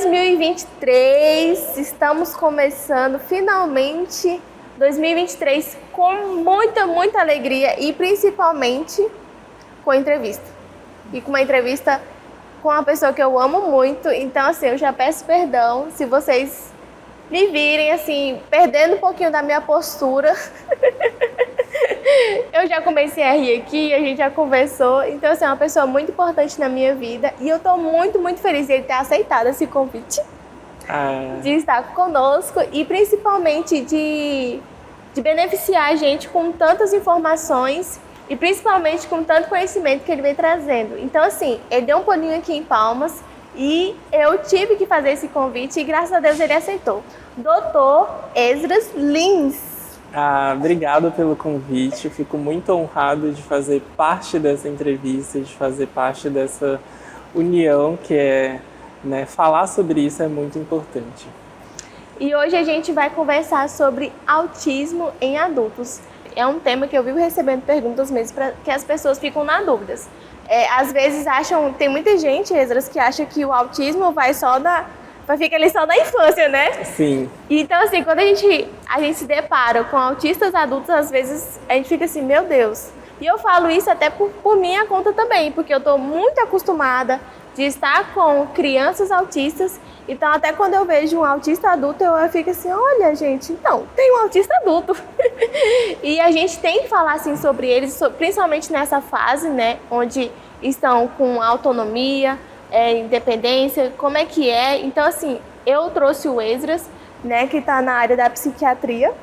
2023, estamos começando finalmente 2023 com muita alegria e principalmente com entrevista. E com uma entrevista com uma pessoa que eu amo muito, então assim, eu já peço perdão se vocês me virem assim, perdendo um pouquinho da minha postura. Eu já comecei a rir aqui, a gente já conversou, então assim, é uma pessoa muito importante na minha vida e eu tô muito feliz de ele ter aceitado esse convite de estar conosco e principalmente de beneficiar a gente com tantas informações e principalmente com tanto conhecimento que ele vem trazendo. Então assim, ele deu um pulinho aqui em Palmas e eu tive que fazer esse convite e graças a Deus ele aceitou. Dr. Esdras Lins. Obrigado pelo convite, eu fico muito honrado de fazer parte dessa entrevista, de fazer parte dessa união que é, falar sobre isso é muito importante. E hoje a gente vai conversar sobre autismo em adultos. É um tema que eu vivo recebendo perguntas mesmo, para que as pessoas ficam na dúvida. Às vezes tem muita gente, Esdras, que acha que o autismo vai ficar ali só na infância, né? Sim. Então, assim, quando a gente se depara com autistas adultos, às vezes a gente fica assim, meu Deus. E eu falo isso até por minha conta também, porque eu estou muito acostumada de estar com crianças autistas. Então, até quando eu vejo um autista adulto, eu fico assim, olha, gente, então, tem um autista adulto. E a gente tem que falar, assim, sobre eles, principalmente nessa fase, né, onde estão com autonomia, independência, como é que é. Então, assim, eu trouxe o Esdras, né, que está na área da psiquiatria,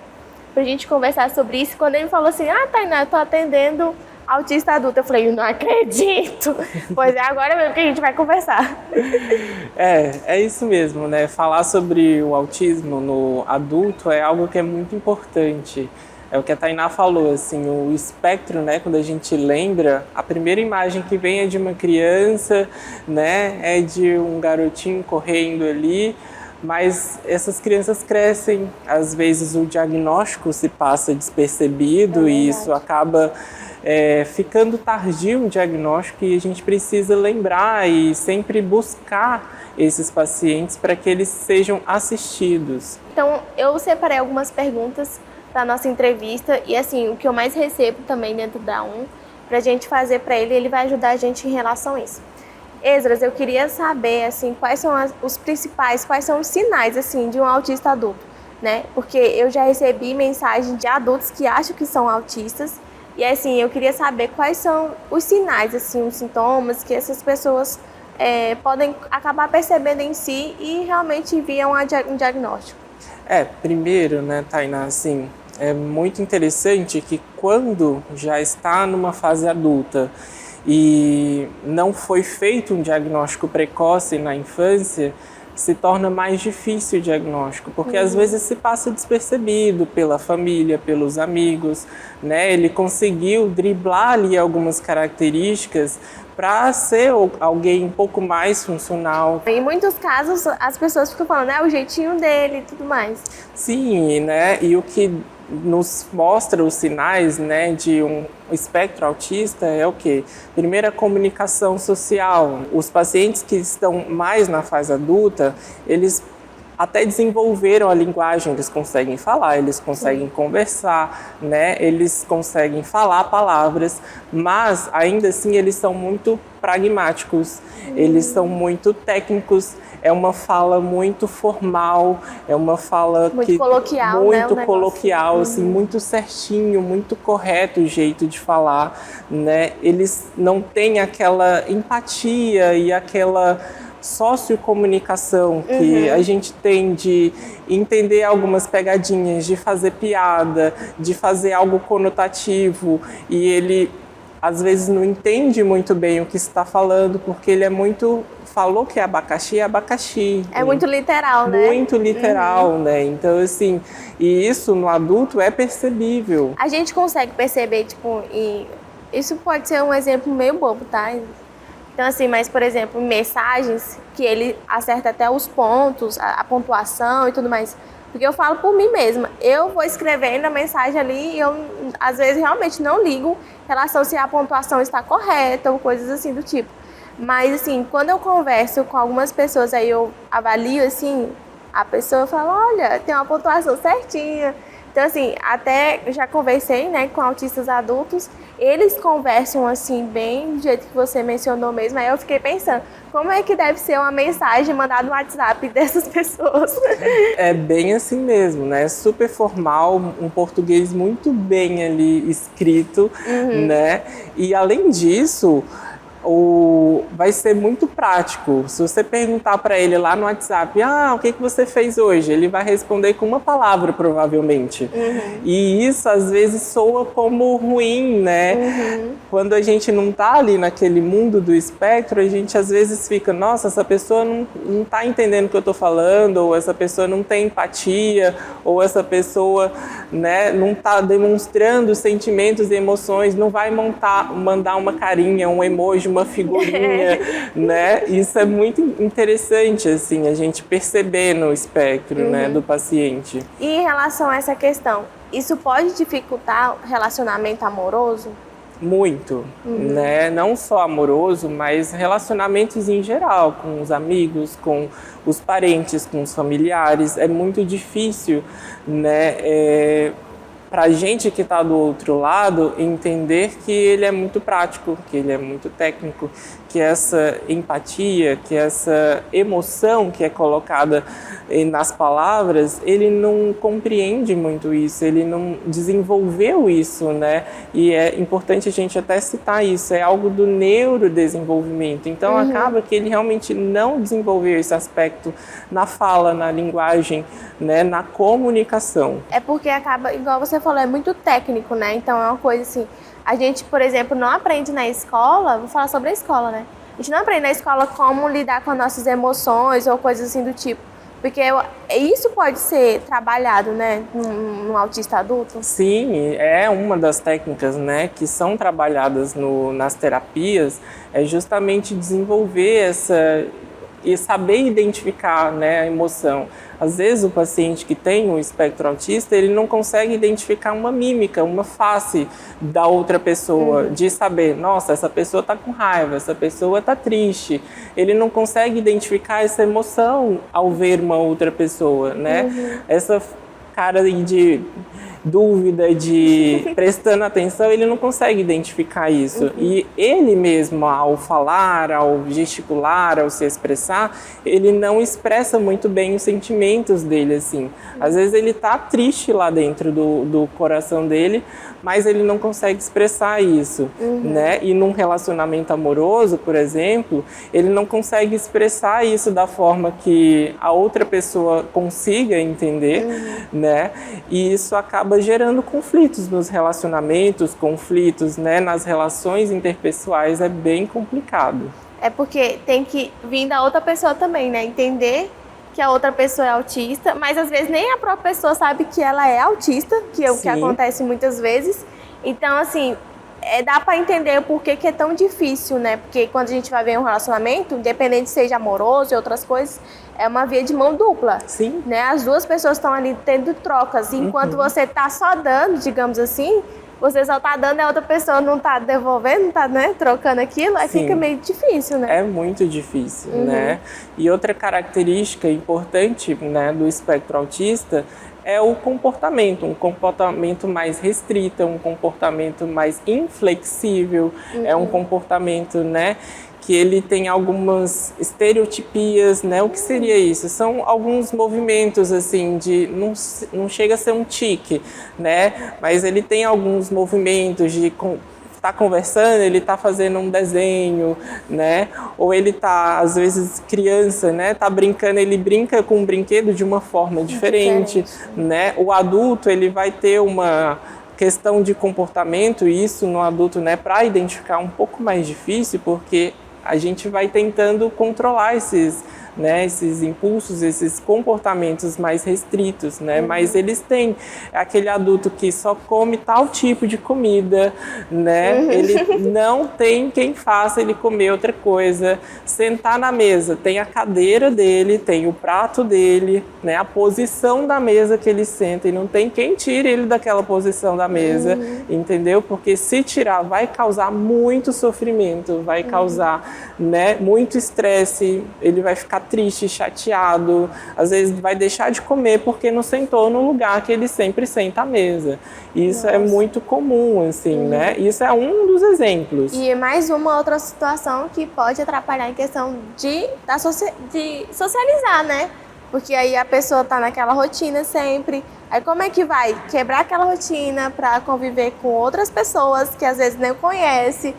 pra gente conversar sobre isso. Quando ele falou assim, Tainá, eu tô atendendo autista adulto, eu falei, eu não acredito. Pois é, agora mesmo que a gente vai conversar. É isso mesmo, né? Falar sobre o autismo no adulto é algo que é muito importante. É o que a Tainá falou, assim, o espectro, né, quando a gente lembra, a primeira imagem que vem é de uma criança, né, é de um garotinho correndo ali, mas essas crianças crescem, às vezes o diagnóstico se passa despercebido e isso acaba ficando tardio o diagnóstico e a gente precisa lembrar e sempre buscar esses pacientes para que eles sejam assistidos. Então, eu separei algumas perguntas para nossa entrevista e assim, o que eu mais recebo também dentro da pra gente fazer para ele vai ajudar a gente em relação a isso. Esdras, eu queria saber assim, quais são os principais, quais são os sinais assim de um autista adulto, né? Porque eu já recebi mensagens de adultos que acham que são autistas e assim, eu queria saber quais são os sinais, assim, os sintomas que essas pessoas podem acabar percebendo em si e realmente enviam um diagnóstico. Primeiro, né, Tainá, assim, é muito interessante que quando já está numa fase adulta e não foi feito um diagnóstico precoce na infância, se torna mais difícil o diagnóstico, porque às vezes se passa despercebido pela família, pelos amigos, né? Ele conseguiu driblar ali algumas características para ser alguém um pouco mais funcional. Em muitos casos, as pessoas ficam falando, o jeitinho dele e tudo mais. Sim, né? E o que nos mostra os sinais, né, de um espectro autista é o quê? Primeiro, a comunicação social. Os pacientes que estão mais na fase adulta, eles até desenvolveram a linguagem, eles conseguem falar, eles conseguem conversar, né? Eles conseguem falar palavras, mas ainda assim eles são muito pragmáticos, eles são muito técnicos, é uma fala muito formal, é uma fala muito coloquial, muito coloquial, assim, muito certinho, muito correto o jeito de falar, né? Eles não têm aquela empatia e aquela sociocomunicação que a gente tem de entender algumas pegadinhas, de fazer piada, de fazer algo conotativo e ele às vezes não entende muito bem o que está falando porque ele falou que abacaxi é abacaxi. É muito literal, né? Muito literal, né? Então, assim, e isso no adulto é percebível. A gente consegue perceber, tipo, isso pode ser um exemplo meio bobo, tá? Então, assim, mas, por exemplo, mensagens que ele acerta até os pontos, a pontuação e tudo mais. Porque eu falo por mim mesma. Eu vou escrevendo a mensagem ali e eu, às vezes, realmente não ligo em relação se a pontuação está correta ou coisas assim do tipo. Mas, assim, quando eu converso com algumas pessoas, aí eu avalio, assim, a pessoa fala, olha, tem uma pontuação certinha. Então, assim, até já conversei, né, com autistas adultos, eles conversam, assim, bem do jeito que você mencionou mesmo. Aí eu fiquei pensando, como é que deve ser uma mensagem mandada no WhatsApp dessas pessoas? É bem assim mesmo, né? Super formal, um português muito bem ali escrito, né? E além disso, vai ser muito prático. Se você perguntar para ele lá no WhatsApp, o que você fez hoje? Ele vai responder com uma palavra, provavelmente. E isso, às vezes, soa como ruim, né? Quando a gente não tá ali naquele mundo do espectro, a gente, às vezes, fica, nossa, essa pessoa não tá entendendo o que eu tô falando, ou essa pessoa não tem empatia, ou essa pessoa, né, não tá demonstrando sentimentos e emoções, não vai mandar uma carinha, um emoji, uma figurinha, né? Isso é muito interessante, assim, a gente perceber no espectro, né, do paciente. E em relação a essa questão, isso pode dificultar o relacionamento amoroso? Muito, né? Não só amoroso, mas relacionamentos em geral, com os amigos, com os parentes, com os familiares. É muito difícil, né? Para a gente que está do outro lado, entender que ele é muito prático, que ele é muito técnico, que essa empatia, que essa emoção que é colocada nas palavras, ele não compreende muito isso, ele não desenvolveu isso, né? E é importante a gente até citar isso, é algo do neurodesenvolvimento. Então acaba que ele realmente não desenvolveu esse aspecto na fala, na linguagem, né? Na comunicação. É porque acaba, igual você falou, é muito técnico, né? Então é uma coisa assim, a gente, por exemplo, não aprende na escola, vou falar sobre a escola, né? A gente não aprende na escola como lidar com as nossas emoções ou coisas assim do tipo. Porque isso pode ser trabalhado, né, num autista adulto? Sim, é uma das técnicas, né, que são trabalhadas nas terapias, é justamente desenvolver e saber identificar, né, a emoção. Às vezes o paciente que tem um espectro autista, ele não consegue identificar uma mímica, uma face da outra pessoa, de saber, nossa, essa pessoa está com raiva, essa pessoa está triste. Ele não consegue identificar essa emoção ao ver uma outra pessoa, né? Essa cara de dúvida, de prestando atenção, ele não consegue identificar isso. E ele mesmo, ao falar, ao gesticular, ao se expressar, ele não expressa muito bem os sentimentos dele, assim. Às vezes ele tá triste lá dentro do coração dele, mas ele não consegue expressar isso, né? E num relacionamento amoroso, por exemplo, ele não consegue expressar isso da forma que a outra pessoa consiga entender, né? E isso acaba gerando conflitos nos relacionamentos, conflitos, né, nas relações interpessoais, é bem complicado. É porque tem que vir da outra pessoa também, né? Entender que a outra pessoa é autista, mas às vezes nem a própria pessoa sabe que ela é autista, que é o que acontece muitas vezes. Então, assim, dá para entender o porquê que é tão difícil, né? Porque quando a gente vai ver um relacionamento, independente seja amoroso e outras coisas, é uma via de mão dupla. Sim. Né? As duas pessoas estão ali tendo trocas. Enquanto você tá só dando, digamos assim, você só tá dando e a outra pessoa não tá devolvendo, não tá, né, trocando aquilo, aí fica meio difícil, né? É muito difícil, né? E outra característica importante, né, do espectro autista é o comportamento, um comportamento mais restrito, um comportamento mais inflexível, é um comportamento, né, que ele tem algumas estereotipias, né? O que seria isso? São alguns movimentos, assim, não chega a ser um tique, né? Mas ele tem alguns movimentos de tá conversando, ele tá fazendo um desenho, né? Ou ele tá, às vezes, criança, né? Tá brincando, ele brinca com um brinquedo de uma forma diferente, né? O adulto, ele vai ter uma questão de comportamento, e isso no adulto, né, para identificar um pouco mais difícil, porque a gente vai tentando controlar esses, né, esses impulsos, esses comportamentos mais restritos, né, mas eles têm aquele adulto que só come tal tipo de comida, né, ele não tem quem faça ele comer outra coisa, sentar na mesa, tem a cadeira dele, tem o prato dele, né, a posição da mesa que ele senta e não tem quem tire ele daquela posição da mesa, entendeu? Porque se tirar vai causar muito sofrimento, vai causar, né, muito estresse, ele vai ficar triste, chateado, às vezes vai deixar de comer porque não sentou no lugar que ele sempre senta à mesa. Isso é muito comum, assim, né? Isso é um dos exemplos. E mais uma outra situação que pode atrapalhar em questão de socializar, né? Porque aí a pessoa tá naquela rotina sempre. Aí como é que vai quebrar aquela rotina para conviver com outras pessoas que às vezes nem conhece,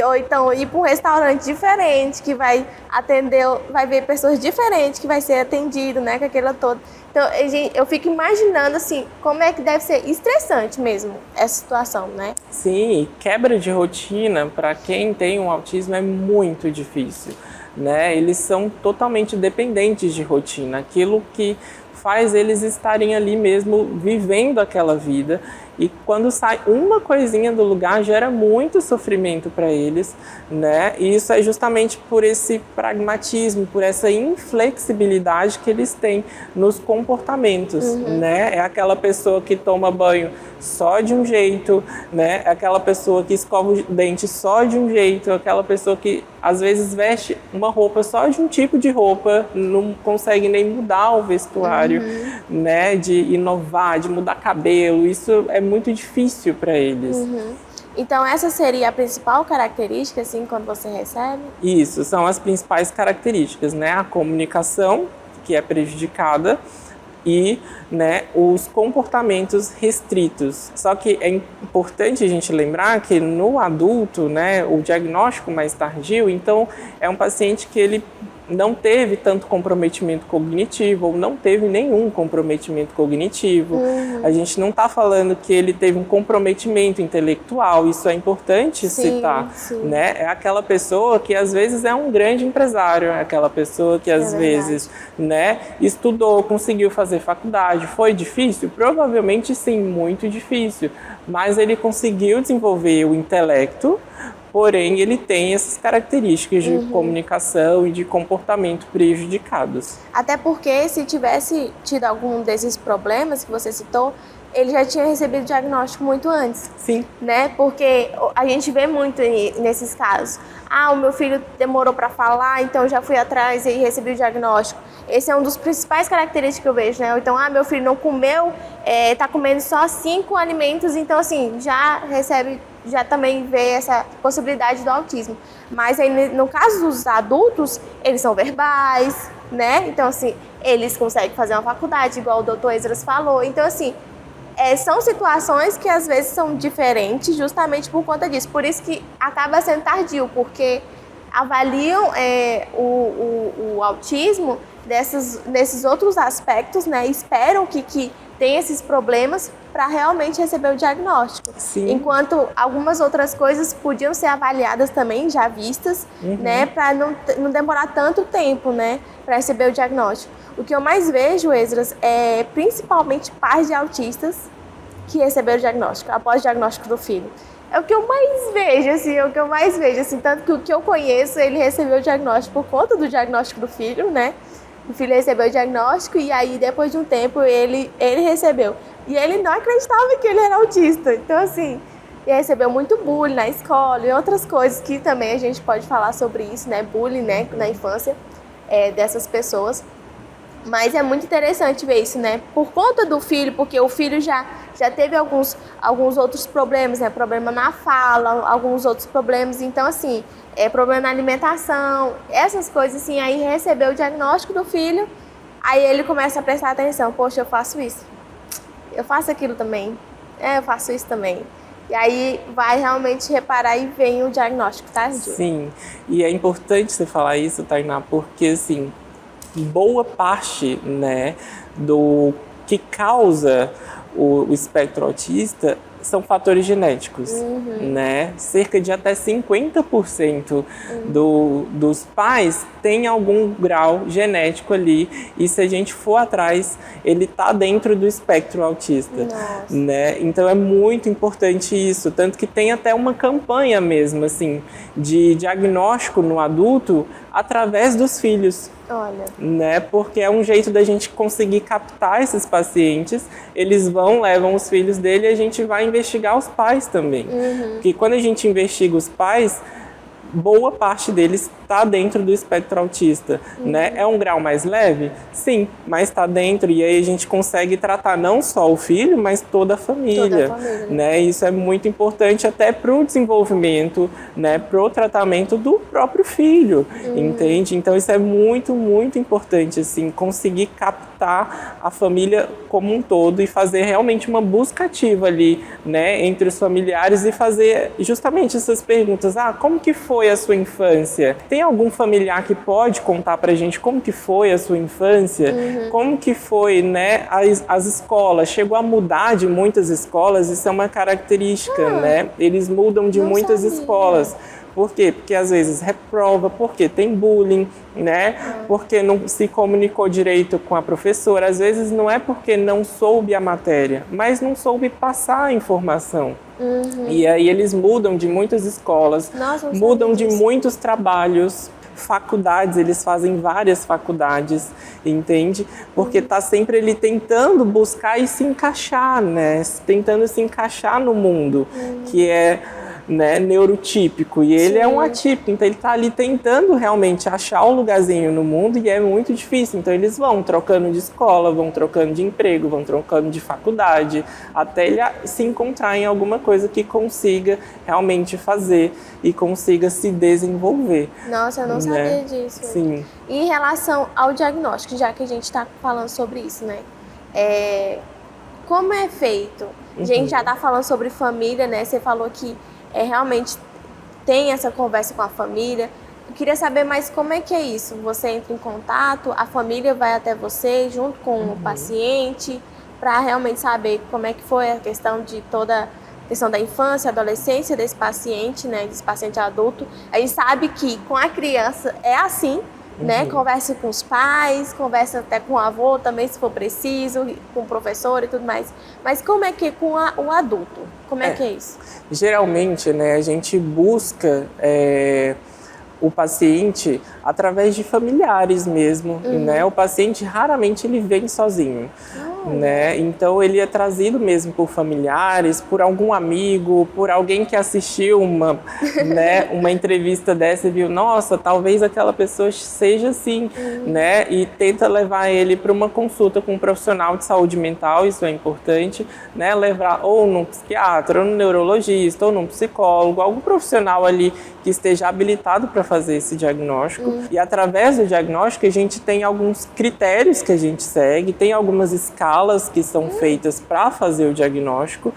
ou então ir para um restaurante diferente que vai atender, vai ver pessoas diferentes que vai ser atendido, né, com aquela toda. Então eu fico imaginando assim, como é que deve ser estressante mesmo essa situação, né? Sim, quebra de rotina para quem tem um autismo é muito difícil, né? Eles são totalmente dependentes de rotina, aquilo que faz eles estarem ali mesmo vivendo aquela vida, e quando sai uma coisinha do lugar gera muito sofrimento para eles, né? E isso é justamente por esse pragmatismo, por essa inflexibilidade que eles têm nos comportamentos, né? É aquela pessoa que toma banho só de um jeito, né? É aquela pessoa que escova o dente só de um jeito, é aquela pessoa que às vezes veste uma roupa só de um tipo de roupa, não consegue nem mudar o vestuário, né? De inovar, de mudar cabelo, isso é muito difícil para eles. Então essa seria a principal característica, assim, quando você recebe? Isso, são as principais características, né? A comunicação, que é prejudicada, e, né, os comportamentos restritos. Só que é importante a gente lembrar que no adulto, né, o diagnóstico mais tardio, então é um paciente que ele não teve tanto comprometimento cognitivo ou não teve nenhum comprometimento cognitivo. A gente não está falando que ele teve um comprometimento intelectual, isso é importante citar, né? É aquela pessoa que às vezes é um grande empresário, é aquela pessoa que às vezes, né, estudou, conseguiu fazer faculdade. Foi difícil? Provavelmente sim, muito difícil, mas ele conseguiu desenvolver o intelecto. Porém, ele tem essas características de comunicação e de comportamento prejudicados. Até porque se tivesse tido algum desses problemas que você citou, ele já tinha recebido o diagnóstico muito antes. Sim. Né? Porque a gente vê muito nesses casos. Ah, o meu filho demorou para falar, então eu já fui atrás e recebi o diagnóstico. Esse é um dos principais características que eu vejo, né? Então, meu filho não comeu, tá comendo só 5 alimentos, então assim, já também vê essa possibilidade do autismo. Mas aí, no caso dos adultos, eles são verbais, né? Então, assim, eles conseguem fazer uma faculdade, igual o Dr. Esdras falou. Então, assim, são situações que às vezes são diferentes justamente por conta disso. Por isso que acaba sendo tardio, porque avaliam o autismo nesses outros aspectos, né? Esperam que tem esses problemas para realmente receber o diagnóstico. Sim. Enquanto algumas outras coisas podiam ser avaliadas também, já vistas, né? Para não demorar tanto tempo, né? Para receber o diagnóstico. O que eu mais vejo, Esdras, é principalmente pais de autistas que receberam o diagnóstico, após o diagnóstico do filho. É o que eu mais vejo, assim, tanto que o que eu conheço, ele recebeu o diagnóstico por conta do diagnóstico do filho, né? O filho recebeu o diagnóstico e aí, depois de um tempo, ele recebeu. E ele não acreditava que ele era autista. Então, assim, ele recebeu muito bullying na escola e outras coisas que também a gente pode falar sobre isso, né? Bullying, né? Na infância dessas pessoas. Mas é muito interessante ver isso, né? Por conta do filho, porque o filho já teve alguns outros problemas, né? Problema na fala, alguns outros problemas. Então, assim, problema na alimentação, essas coisas, assim. Aí recebeu o diagnóstico do filho, aí ele começa a prestar atenção. Poxa, eu faço isso. Eu faço aquilo também. Eu faço isso também. E aí vai realmente reparar e vem o diagnóstico tardio. Sim, e é importante você falar isso, Tainá, porque, assim, boa parte, né, do que causa o espectro autista são fatores genéticos, né? Cerca de até 50% dos pais tem algum grau genético ali, e se a gente for atrás, ele está dentro do espectro autista, né? Então é muito importante isso, tanto que tem até uma campanha mesmo, assim, de diagnóstico no adulto através dos filhos. Olha. Né? Porque é um jeito da gente conseguir captar esses pacientes, eles levam os filhos dele e a gente vai investigar os pais também. Porque quando a gente investiga os pais, boa parte deles está dentro do espectro autista, né? É um grau mais leve? Sim, mas está dentro, e aí a gente consegue tratar não só o filho, mas toda a família, né? Isso é muito importante até para o desenvolvimento, né? Para o tratamento do próprio filho, entende? Então isso é muito, muito importante, assim, conseguir captar a família como um todo e fazer realmente uma busca ativa ali, né? Entre os familiares e fazer justamente essas perguntas. Como que foi a sua infância? Tem algum familiar que pode contar pra gente como que foi a sua infância? Como que foi, né, as escolas? Chegou a mudar de muitas escolas? Isso é uma característica, né? Eles mudam de muitas escolas. Por quê? Porque às vezes reprova, porque tem bullying, né? Porque não se comunicou direito com a professora. Às vezes não é porque não soube a matéria, mas não soube passar a informação. E aí eles mudam de muitas escolas, mudam de muitos trabalhos, faculdades, eles fazem várias faculdades, entende? Porque tá sempre ele tentando buscar e se encaixar, né? Tentando se encaixar no mundo, que é, né, neurotípico, e ele é um atípico, então ele está ali tentando realmente achar um lugarzinho no mundo, e é muito difícil. Então eles vão trocando de escola, vão trocando de emprego, vão trocando de faculdade, até ele se encontrar em alguma coisa que consiga realmente fazer e consiga se desenvolver. Nossa, eu não sabia disso. Sim. E em relação ao diagnóstico, já que a gente está falando sobre isso, né? Como é feito? A gente já está falando sobre família, né? Você falou que realmente tem essa conversa com a família. Eu queria saber mais como é que é isso. Você entra em contato, a família vai até você junto com o paciente para realmente saber como é que foi a questão de toda a questão da infância, adolescência desse paciente, né, desse paciente adulto. A gente sabe que com a criança é assim, né? Conversa com os pais, conversa até com o avô também, se for preciso, com o professor e tudo mais. Mas como é que é com o adulto? Como é que é isso? Geralmente, né, a gente busca o paciente através de familiares mesmo, né? O paciente raramente ele vem sozinho, né? Então ele é trazido mesmo por familiares, por algum amigo, por alguém que assistiu né, uma entrevista dessa e viu, nossa, talvez aquela pessoa seja assim, né? E tenta levar ele para uma consulta com um profissional de saúde mental, isso é importante, né? Levar ou num psiquiatra, ou num neurologista, ou num psicólogo, algum profissional ali que esteja habilitado para fazer esse diagnóstico. E através do diagnóstico a gente tem alguns critérios que a gente segue, tem algumas escalas que são feitas para fazer o diagnóstico,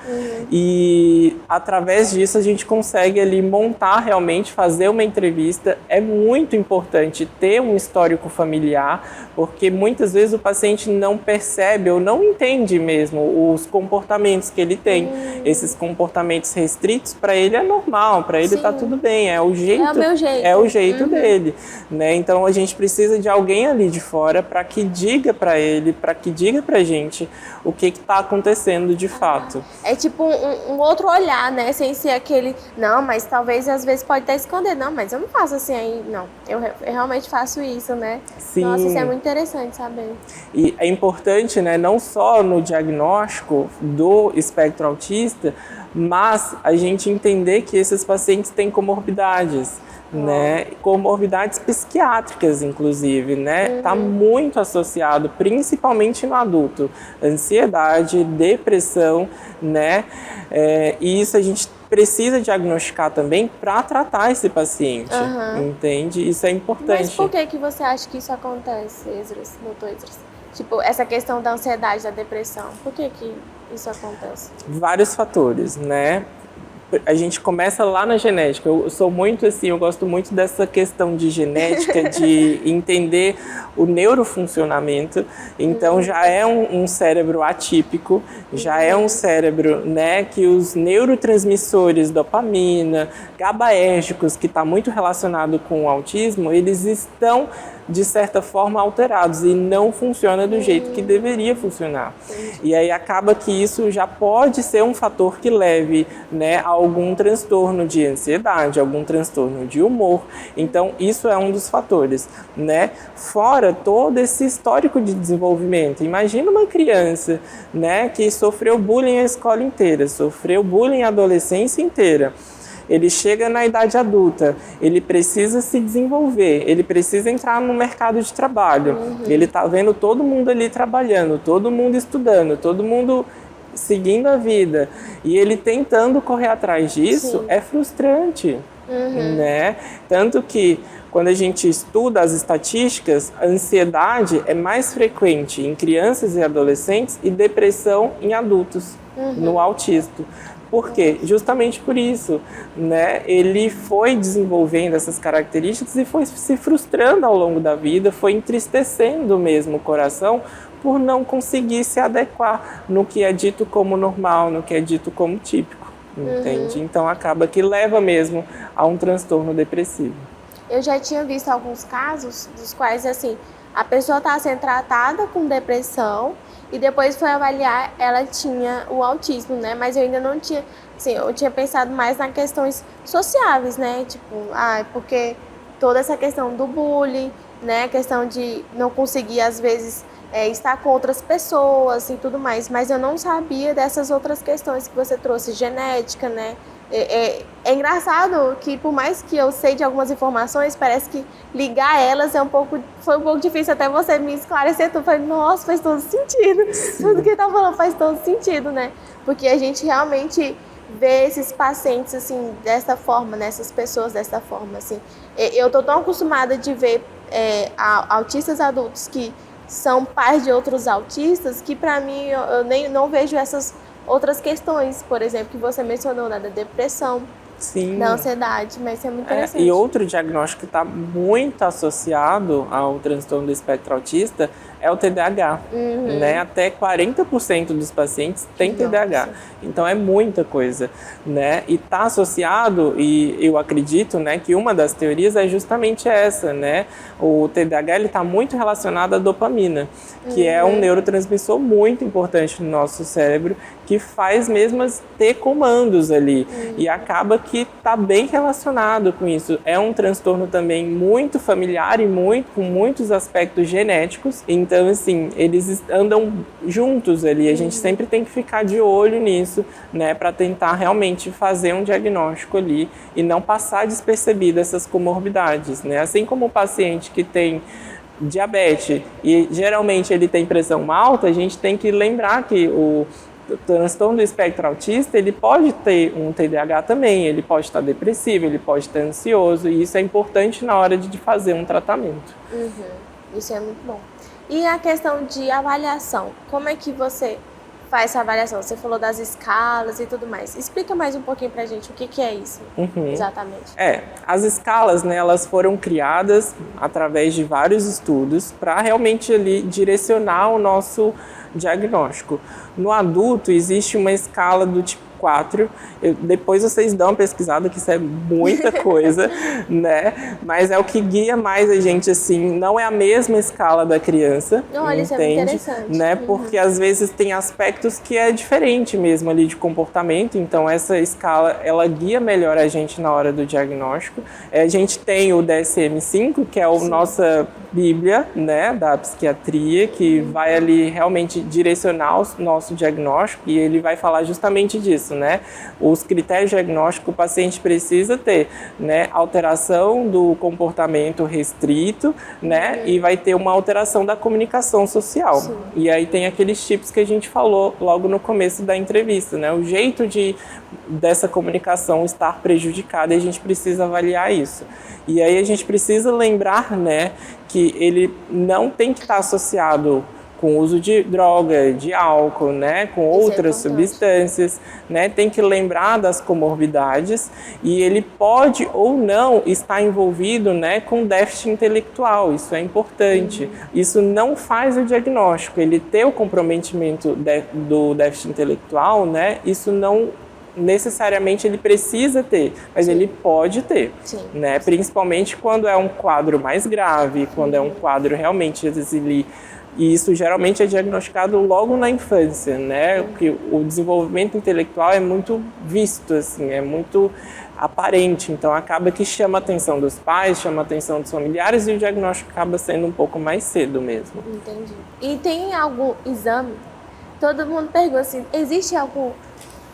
e através disso a gente consegue ali montar realmente, fazer uma entrevista. É muito importante ter um histórico familiar, porque muitas vezes o paciente não percebe ou não entende mesmo os comportamentos que ele tem. Esses comportamentos restritos, para ele é normal, para ele está tudo bem, é o meu jeito. É o jeito dele, né? Então a gente precisa de alguém ali de fora para que diga para ele, para que diga pra gente o que está acontecendo de fato. É tipo um outro olhar, né? Sem ser aquele, não, mas talvez às vezes pode até esconder, não, mas eu não faço assim aí, não. Eu realmente faço isso, né? Sim. Nossa, isso é muito interessante saber. E é importante, né, não só no diagnóstico do espectro autista, mas a gente entender que esses pacientes têm comorbidades, né? Comorbidades psiquiátricas, inclusive, né? Tá muito associado, principalmente no adulto, ansiedade, depressão, né? E isso a gente precisa diagnosticar também para tratar esse paciente, entende? Isso é importante. Mas por que você acha que isso acontece, doutor Esdras? Tipo, essa questão da ansiedade, da depressão, por que isso acontece? Vários fatores, né? a gente começa lá na genética. Eu sou muito assim, eu gosto muito dessa questão de genética, de entender o neurofuncionamento. Então já é um cérebro atípico, já é um cérebro, né, que os neurotransmissores, dopamina, GABAérgicos, que está muito relacionado com o autismo, eles estão de certa forma alterados e não funciona do jeito que deveria funcionar. E aí acaba que isso já pode ser um fator que leve, né, a algum transtorno de ansiedade, algum transtorno de humor. Então isso é um dos fatores, né? Fora todo esse histórico de desenvolvimento. Imagina uma criança, né, que sofreu bullying a escola inteira, sofreu bullying a adolescência inteira. Ele chega na idade adulta, ele precisa se desenvolver, ele precisa entrar no mercado de trabalho. Ele está vendo todo mundo ali trabalhando, todo mundo estudando, todo mundo seguindo a vida. E ele tentando correr atrás disso. Sim. É frustrante, né? Tanto que quando a gente estuda as estatísticas, a ansiedade é mais frequente em crianças e adolescentes e depressão em adultos, no autista. Por quê? Justamente por isso, né? Ele foi desenvolvendo essas características e foi se frustrando ao longo da vida, foi entristecendo mesmo o coração por não conseguir se adequar no que é dito como normal, no que é dito como típico, entende? Então acaba que leva mesmo a um transtorno depressivo. Eu já tinha visto alguns casos dos quais, assim, a pessoa está sendo tratada com depressão e depois foi avaliar, ela tinha o autismo, né? Mas eu ainda não tinha, assim, eu tinha pensado mais nas questões sociáveis, né? Tipo, porque toda essa questão do bullying, né? A questão de não conseguir, às vezes, estar com outras pessoas e tudo mais. Mas eu não sabia dessas outras questões que você trouxe, genética, né? É engraçado que, por mais que eu sei de algumas informações, parece que ligar elas foi um pouco difícil, até você me esclarecer tudo. Falei, nossa, faz todo sentido. Sim. Tudo que tá falando faz todo sentido, né? Porque a gente realmente vê esses pacientes, assim, dessa forma, né? Essas pessoas dessa forma, assim. Eu tô tão acostumada de ver autistas adultos que são pais de outros autistas, que pra mim eu nem não vejo essas outras questões, por exemplo, que você mencionou, né, da depressão, Sim. da ansiedade, mas isso é muito interessante. E outro diagnóstico que está muito associado ao transtorno do espectro autista é o TDAH, né? Até 40% dos pacientes têm TDAH, então é muita coisa, né? E está associado, e eu acredito, né, que uma das teorias é justamente essa, né? O TDAH está muito relacionado à dopamina, que é um neurotransmissor muito importante no nosso cérebro, que faz mesmo ter comandos ali, e acaba que está bem relacionado com isso. É um transtorno também muito familiar e com muitos aspectos genéticos. Então, assim, eles andam juntos ali. A gente sempre tem que ficar de olho nisso, né, para tentar realmente fazer um diagnóstico ali e não passar despercebido essas comorbidades, né? Assim como o paciente que tem diabetes e geralmente ele tem pressão alta, a gente tem que lembrar que o transtorno do espectro autista, ele pode ter um TDAH também, ele pode estar depressivo, ele pode estar ansioso, e isso é importante na hora de fazer um tratamento. Isso é muito bom. E a questão de avaliação, como é que você faz essa avaliação? Você falou das escalas e tudo mais. Explica mais um pouquinho pra gente o que é isso, exatamente. As escalas, né, elas foram criadas através de vários estudos para realmente ali direcionar o nosso diagnóstico. No adulto existe uma escala do tipo 4. Depois vocês dão uma pesquisada, que isso é muita coisa, né? Mas é o que guia mais a gente, assim, não é a mesma escala da criança. Olha, isso é muito interessante. Né? Porque às vezes tem aspectos que é diferente mesmo ali de comportamento, então essa escala, ela guia melhor a gente na hora do diagnóstico. A gente tem o DSM-5, que é a nossa bíblia, né, da psiquiatria, que vai ali realmente direcionar o nosso diagnóstico, e ele vai falar justamente disso, né? Os critérios diagnósticos, o paciente precisa ter, né, alteração do comportamento restrito, né, e vai ter uma alteração da comunicação social. Sim. E aí tem aqueles tipos que a gente falou logo no começo da entrevista, né? O jeito dessa comunicação estar prejudicada, e a gente precisa avaliar isso. E aí a gente precisa lembrar, né, que ele não tem que estar associado com uso de droga, de álcool, né, com outras substâncias, né, tem que lembrar das comorbidades e ele pode ou não estar envolvido, né, com déficit intelectual, isso é importante. Isso não faz o diagnóstico, ele ter o comprometimento do déficit intelectual, né, isso não necessariamente ele precisa ter, mas ele pode ter, né, principalmente quando é um quadro mais grave, quando é um quadro realmente, às vezes ele. E isso geralmente é diagnosticado logo na infância, né? Porque o desenvolvimento intelectual é muito visto, assim, é muito aparente. Então acaba que chama a atenção dos pais, chama a atenção dos familiares e o diagnóstico acaba sendo um pouco mais cedo mesmo. Entendi. E tem algum exame? Todo mundo pergunta assim, existe algum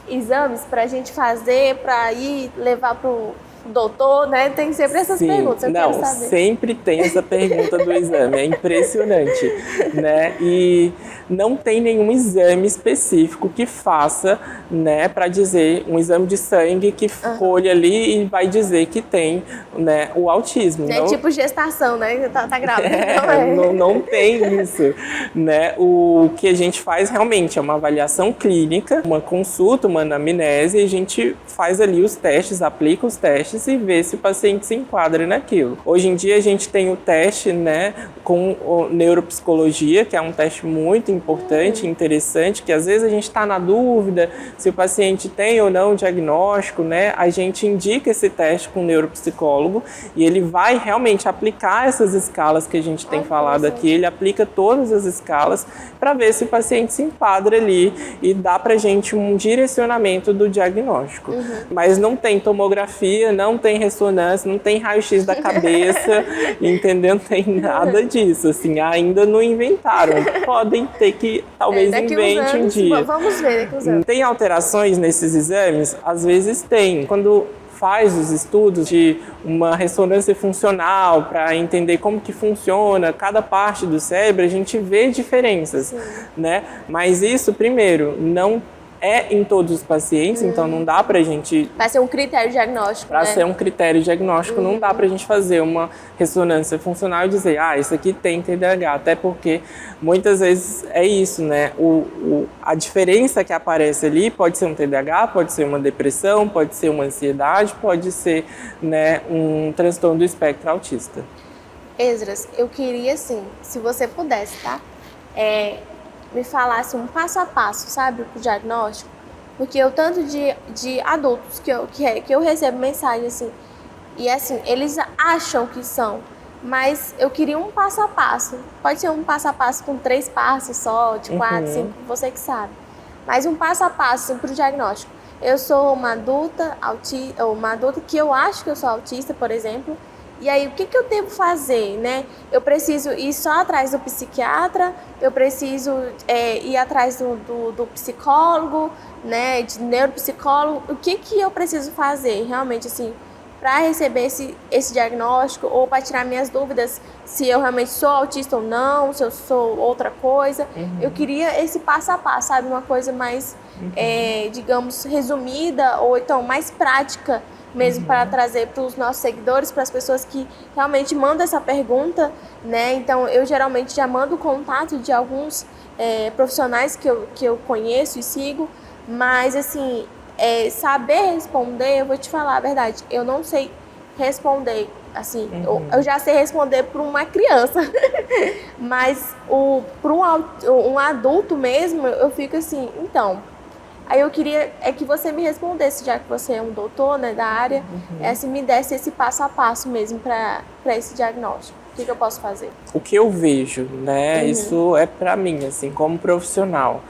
exames para a gente fazer, para ir levar para o doutor, né? Tem sempre essas perguntas, eu quero saber. Sempre tem essa pergunta do exame, é impressionante, né? E não tem nenhum exame específico que faça, né, para dizer, um exame de sangue que colhe ali e vai dizer que tem, né, o autismo. É tipo gestação, né? Tá grávida. Não tem isso, né? O que a gente faz realmente é uma avaliação clínica, uma consulta, uma anamnese, e a gente faz ali os testes, aplica os testes e vê se o paciente se enquadra naquilo. Hoje em dia a gente tem o teste, né, com neuropsicologia, que é um teste muito importante, interessante, que às vezes a gente está na dúvida se o paciente tem ou não o diagnóstico, né, a gente indica esse teste com o neuropsicólogo e ele vai realmente aplicar essas escalas que a gente tem falado aqui, ele aplica todas as escalas para ver se o paciente se enquadra ali e dá pra gente um direcionamento do diagnóstico. Mas não tem tomografia, não tem ressonância, não tem raio-x da cabeça, entendeu? Não tem nada disso, assim, ainda não inventaram. Podem ter que, talvez invente um dia. Vamos ver daqui uns anos. Tem alterações nesses exames? Às vezes tem. Quando faz os estudos de uma ressonância funcional para entender como que funciona cada parte do cérebro, a gente vê diferenças, né? Mas isso, primeiro, não é em todos os pacientes, então não dá pra gente... Vai ser um critério diagnóstico, Para ser um critério diagnóstico, não dá pra gente fazer uma ressonância funcional e dizer, isso aqui tem TDAH, até porque muitas vezes é isso, né? A diferença que aparece ali pode ser um TDAH, pode ser uma depressão, pode ser uma ansiedade, pode ser, né, um transtorno do espectro autista. Esdras, eu queria, assim, se você pudesse, tá? Me falasse um passo a passo, sabe, pro diagnóstico, porque o tanto de adultos que eu recebo mensagem assim, e assim, eles acham que são, mas eu queria um passo a passo, pode ser um passo a passo com 3 passos só, de 4, 5, você que sabe, mas um passo a passo assim, pro diagnóstico. Eu sou uma adulta que eu acho que eu sou autista, por exemplo. E aí, o que eu devo fazer, né? Eu preciso ir só atrás do psiquiatra, eu preciso ir atrás do psicólogo, né? De neuropsicólogo. O que eu preciso fazer, realmente, assim, para receber esse diagnóstico ou para tirar minhas dúvidas se eu realmente sou autista ou não, se eu sou outra coisa. Eu queria esse passo a passo, sabe? Uma coisa mais, digamos, resumida ou então mais prática, mesmo para trazer para os nossos seguidores, para as pessoas que realmente mandam essa pergunta, né? Então, eu geralmente já mando o contato de alguns profissionais que eu conheço e sigo, mas, assim, saber responder, eu vou te falar a verdade, eu não sei responder, assim, eu já sei responder para uma criança, mas para um adulto mesmo, eu fico assim, então... Aí eu queria que você me respondesse, já que você é um doutor, né, da área, se me desse esse passo a passo mesmo para esse diagnóstico. O que eu posso fazer? O que eu vejo, né, isso é para mim, assim, como profissional.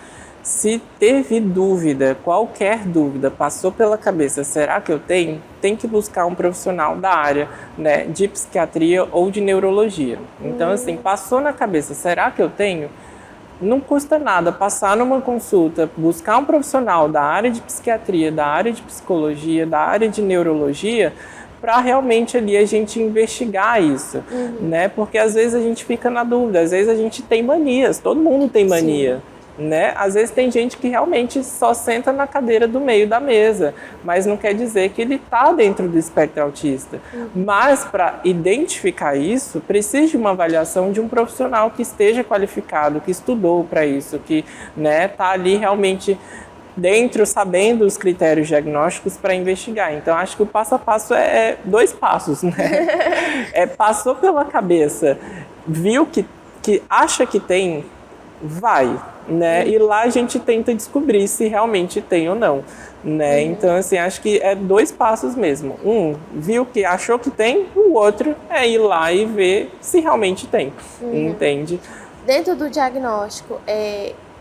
Se teve dúvida, qualquer dúvida, passou pela cabeça, será que eu tenho? Tem que buscar um profissional da área, né, de psiquiatria ou de neurologia. Então, assim, passou na cabeça, será que eu tenho? Não custa nada passar numa consulta, buscar um profissional da área de psiquiatria, da área de psicologia, da área de neurologia, para realmente ali a gente investigar isso, né? Porque às vezes a gente fica na dúvida, às vezes a gente tem manias, todo mundo tem mania. né? Às vezes tem gente que realmente só senta na cadeira do meio da mesa, mas não quer dizer que ele está dentro do espectro autista. Mas para identificar isso, precisa de uma avaliação de um profissional que esteja qualificado, que estudou para isso, que, né, tá ali realmente dentro, sabendo os critérios diagnósticos para investigar. Então, acho que o passo a passo é 2 passos, né? Passou pela cabeça, viu que acha que tem, vai, né? E lá a gente tenta descobrir se realmente tem ou não, né? Então, assim, acho que é 2 passos mesmo. Viu que achou que tem, o outro é ir lá e ver se realmente tem, entende? Dentro do diagnóstico,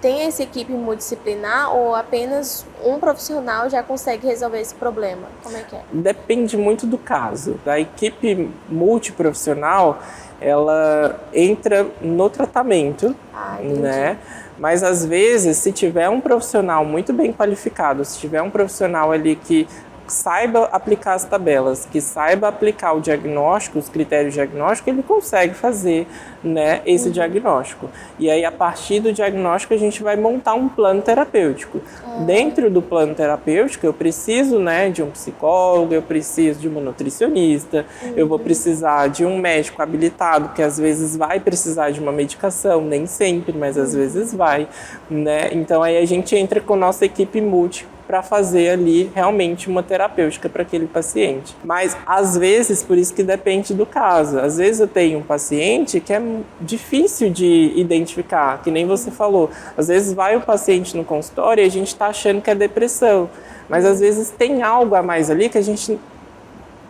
tem essa equipe multidisciplinar ou apenas um profissional já consegue resolver esse problema? Como é que é? Depende muito do caso. A equipe multiprofissional, ela entra no tratamento, né? Mas às vezes, se tiver um profissional muito bem qualificado, se tiver um profissional ali que saiba aplicar as tabelas, que saiba aplicar o diagnóstico, os critérios diagnósticos, ele consegue fazer, né, esse diagnóstico. E aí, a partir do diagnóstico, a gente vai montar um plano terapêutico. Dentro do plano terapêutico, eu preciso, né, de um psicólogo, eu preciso de uma nutricionista, eu vou precisar de um médico habilitado, que às vezes vai precisar de uma medicação, nem sempre, mas às vezes vai, né? Então, aí a gente entra com a nossa equipe multi para fazer ali realmente uma terapêutica para aquele paciente. Mas às vezes, por isso que depende do caso, às vezes eu tenho um paciente que é difícil de identificar, que nem você falou, às vezes vai o paciente no consultório e a gente está achando que é depressão, mas às vezes tem algo a mais ali que a gente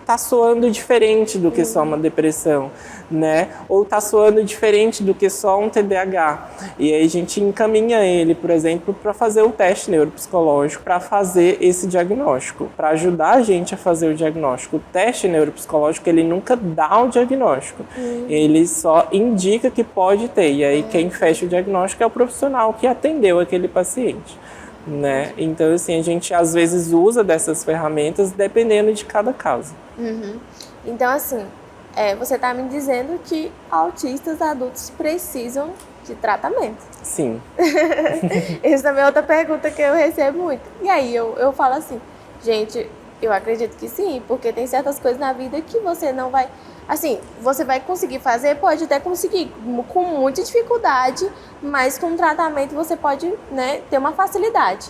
está soando diferente do que só uma depressão, né? Ou está soando diferente do que só um TDAH. E aí a gente encaminha ele, por exemplo, para fazer o teste neuropsicológico, para fazer esse diagnóstico, para ajudar a gente a fazer o diagnóstico. O teste neuropsicológico, ele nunca dá o diagnóstico, ele só indica que pode ter. E aí quem fecha o diagnóstico é o profissional que atendeu aquele paciente, né? Então, assim, a gente às vezes usa dessas ferramentas dependendo de cada caso. Então, assim, você está me dizendo que autistas adultos precisam de tratamento. Sim. Essa também é outra pergunta que eu recebo muito. E aí eu falo assim, gente, eu acredito que sim, porque tem certas coisas na vida que você não vai... Assim, você vai conseguir fazer, pode até conseguir com muita dificuldade, mas com tratamento você pode, né, ter uma facilidade.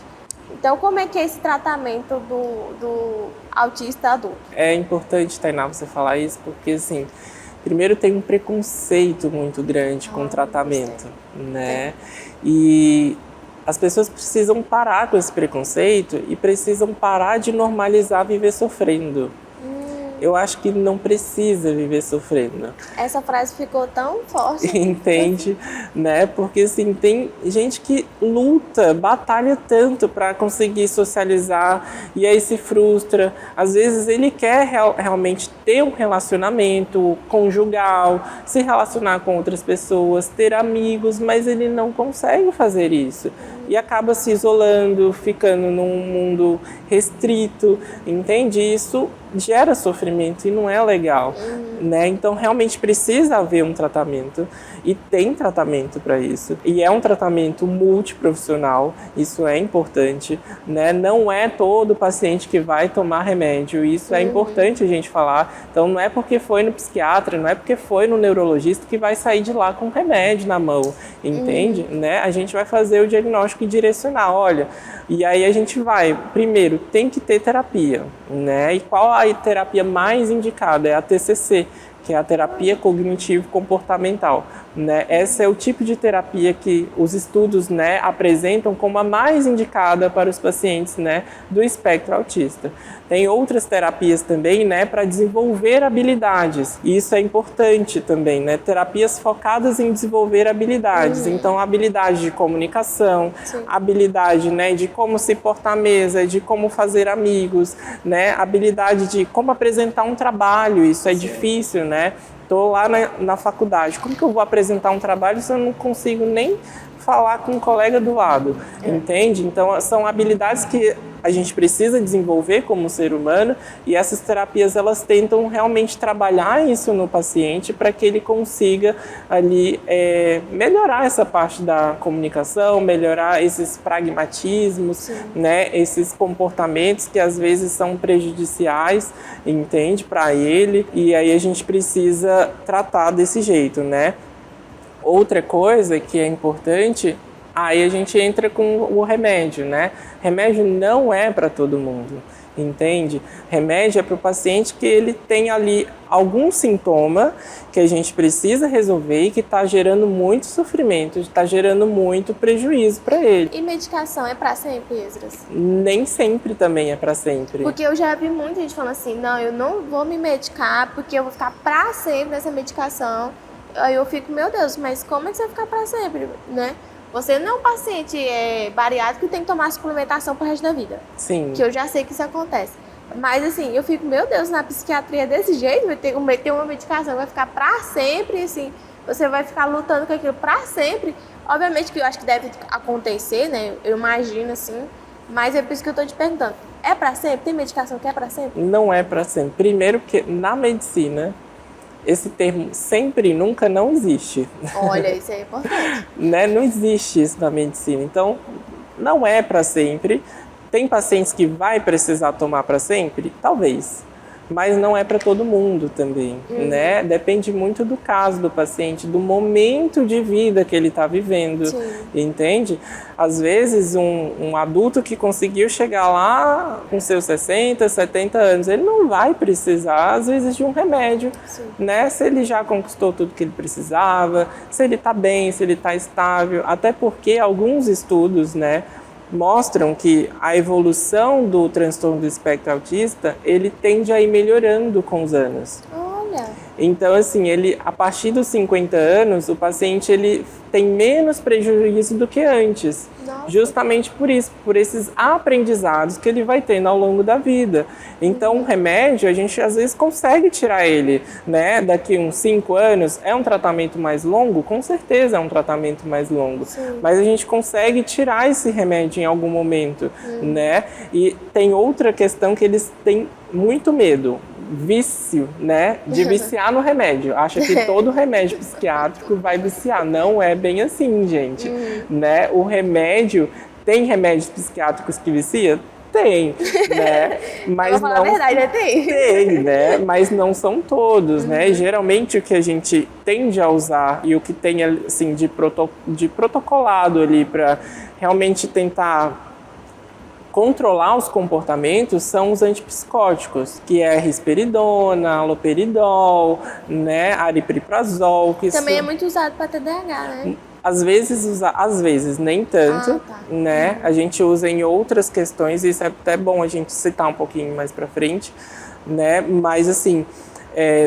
Então, como é que é esse tratamento do autista adulto? É importante, Tainá, você falar isso, porque, assim, primeiro tem um preconceito muito grande com o tratamento, né? E as pessoas precisam parar com esse preconceito e precisam parar de normalizar viver sofrendo. Eu acho que não precisa viver sofrendo. Essa frase ficou tão forte. Entende? Né? Porque assim, tem gente que luta, batalha tanto para conseguir socializar e aí se frustra. Às vezes ele quer realmente ter um relacionamento conjugal, se relacionar com outras pessoas, ter amigos, mas ele não consegue fazer isso. E acaba se isolando, ficando num mundo restrito, entende? Isso gera sofrimento e não é legal, né? Então realmente precisa haver um tratamento e tem tratamento para isso. E é um tratamento multiprofissional, isso é importante, né? Não é todo paciente que vai tomar remédio, isso é importante a gente falar. Então não é porque foi no psiquiatra, não é porque foi no neurologista que vai sair de lá com remédio na mão, entende? Né? A gente vai fazer o diagnóstico e direcionar, olha, e aí a gente vai, primeiro, tem que ter terapia, né? E qual a terapia mais indicada? É a TCC, que é a terapia cognitivo-comportamental, né? Esse é o tipo de terapia que os estudos, né, apresentam como a mais indicada para os pacientes, né, do espectro autista. Tem outras terapias também, né, para desenvolver habilidades. E isso é importante também, né? Terapias focadas em desenvolver habilidades. Então, habilidade de comunicação, habilidade, né, de como se portar à mesa, de como fazer amigos, né? Habilidade de como apresentar um trabalho. Isso é difícil, né? estou lá na faculdade, como que eu vou apresentar um trabalho se eu não consigo nem falar com um colega do lado, entende? Então, são habilidades que a gente precisa desenvolver como ser humano, e essas terapias, elas tentam realmente trabalhar isso no paciente para que ele consiga ali melhorar essa parte da comunicação, melhorar esses pragmatismos, né, esses comportamentos que às vezes são prejudiciais, entende, para ele, e aí a gente precisa tratar desse jeito, né? Outra coisa que é importante, aí a gente entra com o remédio, né? Remédio não é para todo mundo, entende? Remédio é para o paciente que ele tem ali algum sintoma que a gente precisa resolver e que está gerando muito sofrimento, está gerando muito prejuízo para ele. E medicação é para sempre, Esdras? Nem sempre também é para sempre. Porque eu já vi muita gente falando assim, não, eu não vou me medicar porque eu vou ficar para sempre nessa medicação. Aí eu fico, meu Deus, mas como é que você vai ficar para sempre, né? Você não é um paciente bariátrico que tem que tomar suplementação pro resto da vida. Sim. Que eu já sei que isso acontece. Mas assim, eu fico, meu Deus, na psiquiatria desse jeito, vai ter uma medicação que vai ficar para sempre, assim, você vai ficar lutando com aquilo para sempre. Obviamente que eu acho que deve acontecer, né? Eu imagino assim, mas é por isso que eu tô te perguntando. É para sempre? Tem medicação que é para sempre? Não é para sempre. Primeiro porque na medicina, esse termo sempre e nunca não existe. Olha, isso é importante. Né? Não existe isso na medicina. Então, não é para sempre. Tem pacientes que vai precisar tomar para sempre? Talvez. Mas não é para todo mundo também, né? Depende muito do caso do paciente, do momento de vida que ele está vivendo, entende? Às vezes, um adulto que conseguiu chegar lá com seus 60, 70 anos, ele não vai precisar, às vezes, de um remédio, né? Se ele já conquistou tudo que ele precisava, se ele está bem, se ele está estável, até porque alguns estudos, né, mostram que a evolução do transtorno do espectro autista, ele tende a ir melhorando com os anos. Olha! Então, assim, a partir dos 50 anos, o paciente ele tem menos prejuízo do que antes. Nossa. Justamente por isso, por esses aprendizados que ele vai tendo ao longo da vida. Então, o remédio, a gente às vezes consegue tirar ele, né? Daqui uns 5 anos, é um tratamento mais longo? Com certeza é um tratamento mais longo. Sim. Mas a gente consegue tirar esse remédio em algum momento, né? E tem outra questão que eles têm muito medo. Vício, né? De viciar no remédio. Acha que todo remédio psiquiátrico vai viciar. Não é bem assim, gente. Né? O remédio... Tem remédios psiquiátricos que viciam? Tem, né? Mas não... a verdade, né? Tem, né? Mas não são todos, né? Geralmente o que a gente tende a usar e o que tem, assim, de protocolado ali para realmente tentar controlar os comportamentos são os antipsicóticos, que é risperidona, haloperidol, né, aripiprazol. Que também é muito usado para TDAH, né? Às vezes nem tanto, né? A gente usa em outras questões, e isso é até bom a gente citar um pouquinho mais para frente, né? Mas assim,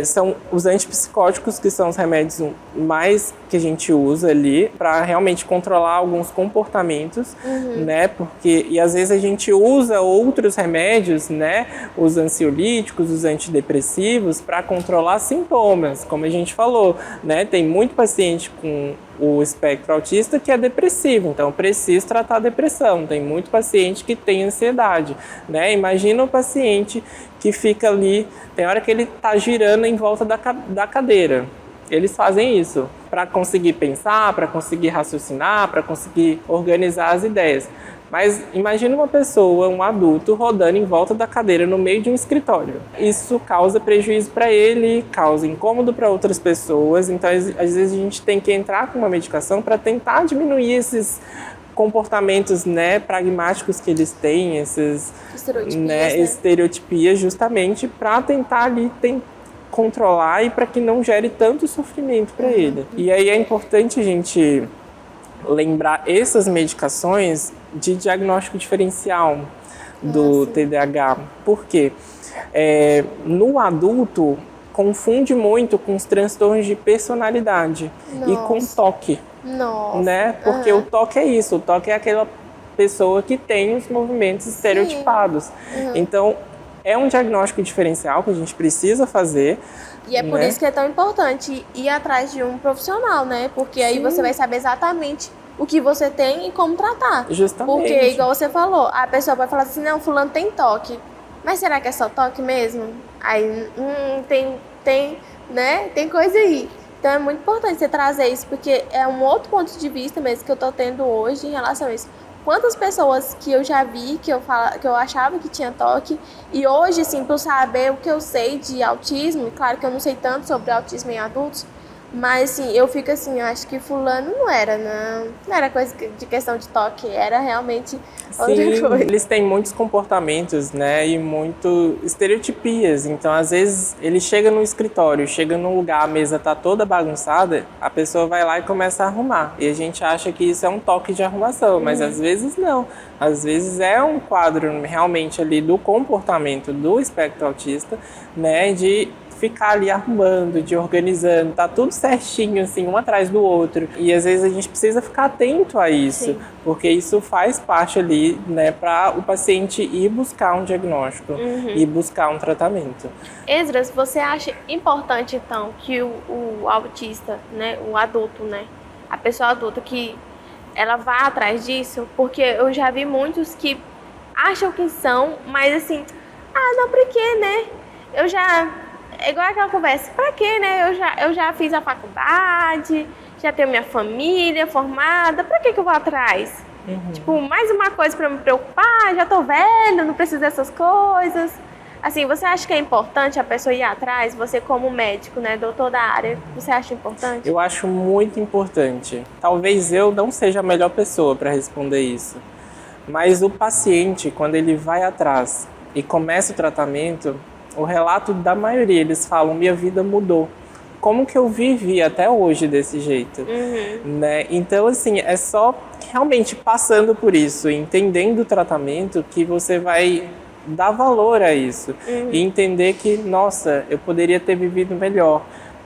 são os antipsicóticos que são os remédios mais que a gente usa ali para realmente controlar alguns comportamentos, né? E às vezes a gente usa outros remédios, né? Os ansiolíticos, os antidepressivos para controlar sintomas, como a gente falou, né? Tem muito paciente com o espectro autista que é depressivo, então precisa tratar a depressão. Tem muito paciente que tem ansiedade, né? Imagina o paciente que fica ali, tem hora que ele está girando em volta da cadeira. Eles fazem isso para conseguir pensar, para conseguir raciocinar, para conseguir organizar as ideias. Mas imagina uma pessoa, um adulto, rodando em volta da cadeira no meio de um escritório. Isso causa prejuízo para ele, causa incômodo para outras pessoas. Então, às vezes, a gente tem que entrar com uma medicação para tentar diminuir esses comportamentos, né, pragmáticos que eles têm, esses estereotipias, justamente para tentar ali controlar e para que não gere tanto sofrimento para ele. E aí é importante a gente lembrar essas medicações de diagnóstico diferencial do TDAH. Por quê? No adulto, confunde muito com os transtornos de personalidade e com toque. Né? Porque o toque é isso, o toque é aquela pessoa que tem os movimentos estereotipados. Então, é um diagnóstico diferencial que a gente precisa fazer, E é por né? isso que é tão importante ir atrás de um profissional, né? Porque aí Sim. você vai saber exatamente o que você tem e como tratar. Justamente. Porque, igual você falou, a pessoa vai falar assim, não, fulano tem toque. Mas será que é só toque mesmo? Aí, né? Tem coisa aí. Então é muito importante você trazer isso, porque é um outro ponto de vista mesmo que eu tô tendo hoje em relação a isso. Quantas pessoas que eu já vi, que eu achava que tinha toque, e hoje, assim, por saber o que eu sei de autismo, claro que eu não sei tanto sobre autismo em adultos, mas, assim, eu fico assim, acho que fulano não era coisa de questão de toque, era realmente outra Sim, coisa. eles têm muitos comportamentos, né, e muito estereotipias. Então, às vezes, ele chega no escritório, chega num lugar, a mesa tá toda bagunçada, a pessoa vai lá e começa a arrumar. E a gente acha que isso é um toque de arrumação, mas às vezes não. Às vezes é um quadro realmente ali do comportamento do espectro autista, né, de ficar ali arrumando, de organizando, tá tudo certinho, assim, um atrás do outro. E às vezes a gente precisa ficar atento a isso, Sim. porque isso faz parte ali, né, para o paciente ir buscar um diagnóstico e buscar um tratamento. Esdras, você acha importante, então, que o autista, né, o adulto, né, a pessoa adulta, que ela vá atrás disso? Porque eu já vi muitos que acham que são, mas assim, não, pra quê, né? É igual aquela conversa, pra quê, né? Eu já fiz a faculdade, já tenho minha família formada, pra que eu vou atrás? Tipo, mais uma coisa pra me preocupar, já tô velho, não preciso dessas coisas. Assim, você acha que é importante a pessoa ir atrás? Você como médico, né, doutor da área, você acha importante? Eu acho muito importante. Talvez eu não seja a melhor pessoa para responder isso, mas o paciente, quando ele vai atrás e começa o tratamento, o relato da maioria, eles falam, minha vida mudou. Como que eu vivi até hoje desse jeito? Né? Então, assim, é só realmente passando por isso, entendendo o tratamento, que você vai dar valor a isso. E entender que, nossa, eu poderia ter vivido melhor.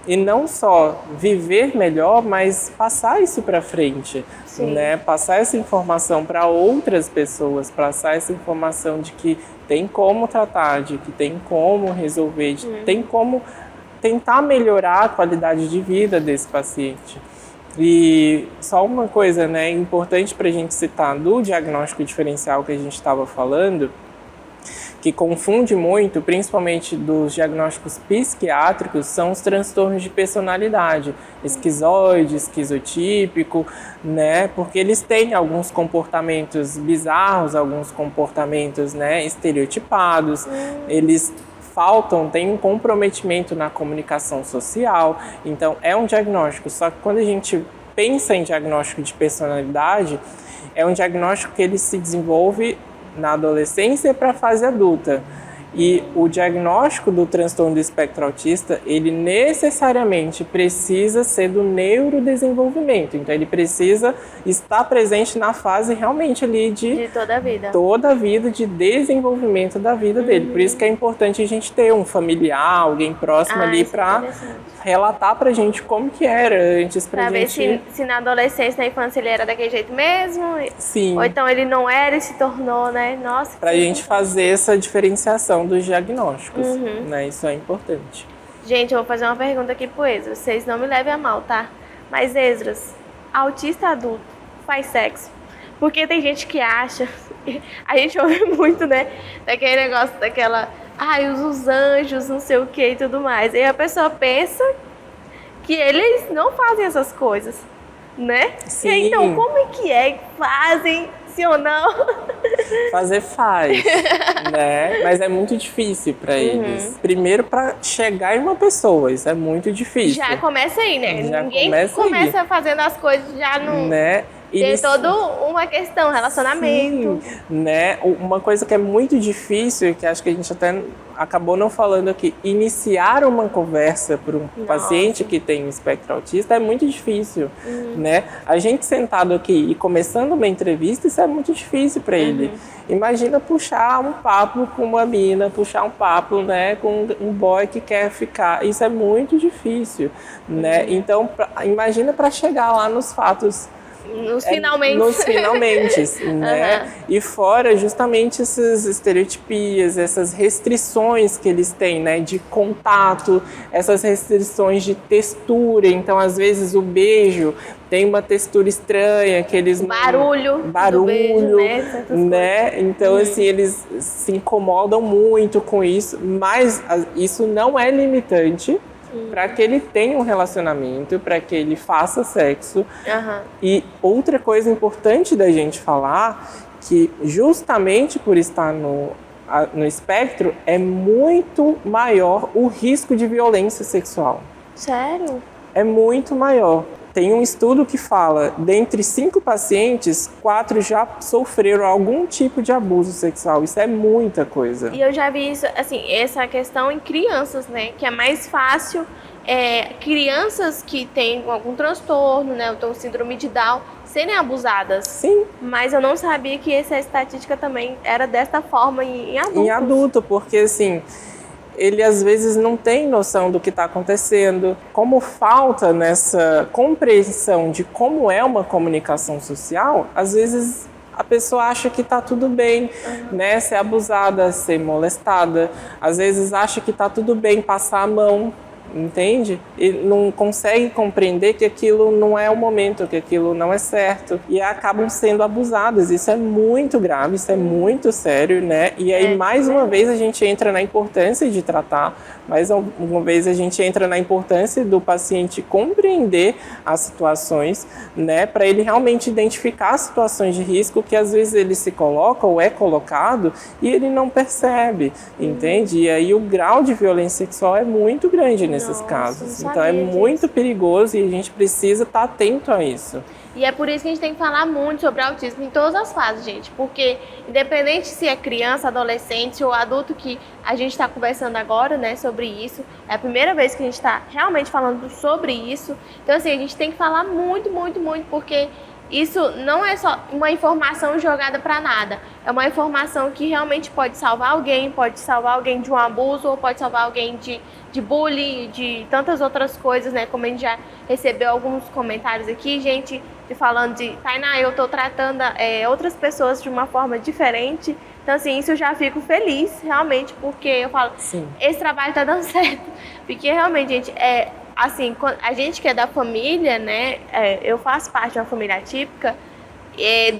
E não só viver melhor, mas passar isso para frente, né? Passar essa informação para outras pessoas, passar essa informação de que tem como tratar, de que tem como resolver, de que tem como tentar melhorar a qualidade de vida desse paciente. E só uma coisa, né, importante para a gente citar do diagnóstico diferencial que a gente estava falando, que confunde muito, principalmente dos diagnósticos psiquiátricos, são os transtornos de personalidade, esquizoide, esquizotípico, né? Porque eles têm alguns comportamentos bizarros, alguns comportamentos, né, estereotipados, eles tem um comprometimento na comunicação social, então é um diagnóstico, só que quando a gente pensa em diagnóstico de personalidade, é um diagnóstico que ele se desenvolve na adolescência para a fase adulta. E o diagnóstico do transtorno do espectro autista, ele necessariamente precisa ser do neurodesenvolvimento. Então, ele precisa estar presente na fase realmente ali de toda a vida. Toda a vida de desenvolvimento da vida dele. Por isso que é importante a gente ter um familiar, alguém próximo ali para relatar pra gente como que era antes pra gente... ver se na adolescência, na infância, ele era daquele jeito mesmo. Sim. Ou então ele não era e se tornou, né? Nossa. Pra gente fazer essa diferenciação dos diagnósticos, né? Isso é importante. Gente, eu vou fazer uma pergunta aqui pro Esdras. Vocês não me levem a mal, tá? Mas, Esdras, autista adulto faz sexo? Porque tem gente que acha... A gente ouve muito, né? Daquele negócio, os anjos, não sei o que e tudo mais. E a pessoa pensa que eles não fazem essas coisas, né? Sim. E então, como é que fazem, sim ou não? Fazer faz, né? Mas é muito difícil para eles. Primeiro, para chegar em uma pessoa, isso é muito difícil. Já começa aí, né? Já Ninguém começa fazendo as coisas já no... Né? Tem toda uma questão, relacionamento. Sim, né? Uma coisa que é muito difícil, que acho que a gente até acabou não falando aqui, iniciar uma conversa para um paciente que tem um espectro autista é muito difícil, né? A gente sentado aqui e começando uma entrevista, isso é muito difícil para ele. Imagina puxar um papo com uma mina, puxar um papo, né, com um boy que quer ficar. Isso é muito difícil, né? Então, imagina para chegar lá nos fatos Nos finalmente. Nos finalmente, né? E fora justamente essas estereotipias, essas restrições que eles têm, né? De contato, essas restrições de textura. Então, às vezes, o beijo tem uma textura estranha, que eles... Barulho, beijo, né? Então, assim, eles se incomodam muito com isso, mas isso não é limitante para que ele tenha um relacionamento, para que ele faça sexo. E outra coisa importante da gente falar, que justamente por estar no espectro, é muito maior o risco de violência sexual. Sério? É muito maior. Tem um estudo que fala, dentre 5 pacientes, 4 já sofreram algum tipo de abuso sexual. Isso é muita coisa. E eu já vi isso, assim, essa questão em crianças, né? Que é mais fácil crianças que têm algum transtorno, né? Ou síndrome de Down, serem abusadas. Sim. Mas eu não sabia que essa estatística também era dessa forma em adultos. Em adulto, porque assim... ele às vezes não tem noção do que está acontecendo. Como falta nessa compreensão de como é uma comunicação social, às vezes a pessoa acha que está tudo bem, né? Ser abusada, ser molestada. Às vezes acha que está tudo bem passar a mão, entende? E não consegue compreender que aquilo não é o momento, que aquilo não é certo. E acabam sendo abusadas. Isso é muito grave, isso é muito sério, né? E aí, mais uma vez, a gente entra na importância de tratar, mais uma vez a gente entra na importância do paciente compreender as situações, né? Para ele realmente identificar as situações de risco que às vezes ele se coloca ou é colocado e ele não percebe, entende? E aí o grau de violência sexual é muito grande nesses casos. Então é muito perigoso e a gente precisa estar atento a isso. E é por isso que a gente tem que falar muito sobre autismo em todas as fases, gente. Porque independente se é criança, adolescente ou adulto, que a gente está conversando agora, né, sobre isso. É a primeira vez que a gente está realmente falando sobre isso. Então, assim, a gente tem que falar muito, muito, muito, porque isso não é só uma informação jogada para nada. É uma informação que realmente pode salvar alguém de um abuso, ou pode salvar alguém de bullying, de tantas outras coisas, né? Como a gente já recebeu alguns comentários aqui, gente falando de Tainá, eu tô tratando outras pessoas de uma forma diferente. Então, assim, isso eu já fico feliz, realmente, porque eu falo, sim, esse trabalho tá dando certo. Porque realmente, gente, assim, a gente que é da família, né? Eu faço parte de uma família atípica,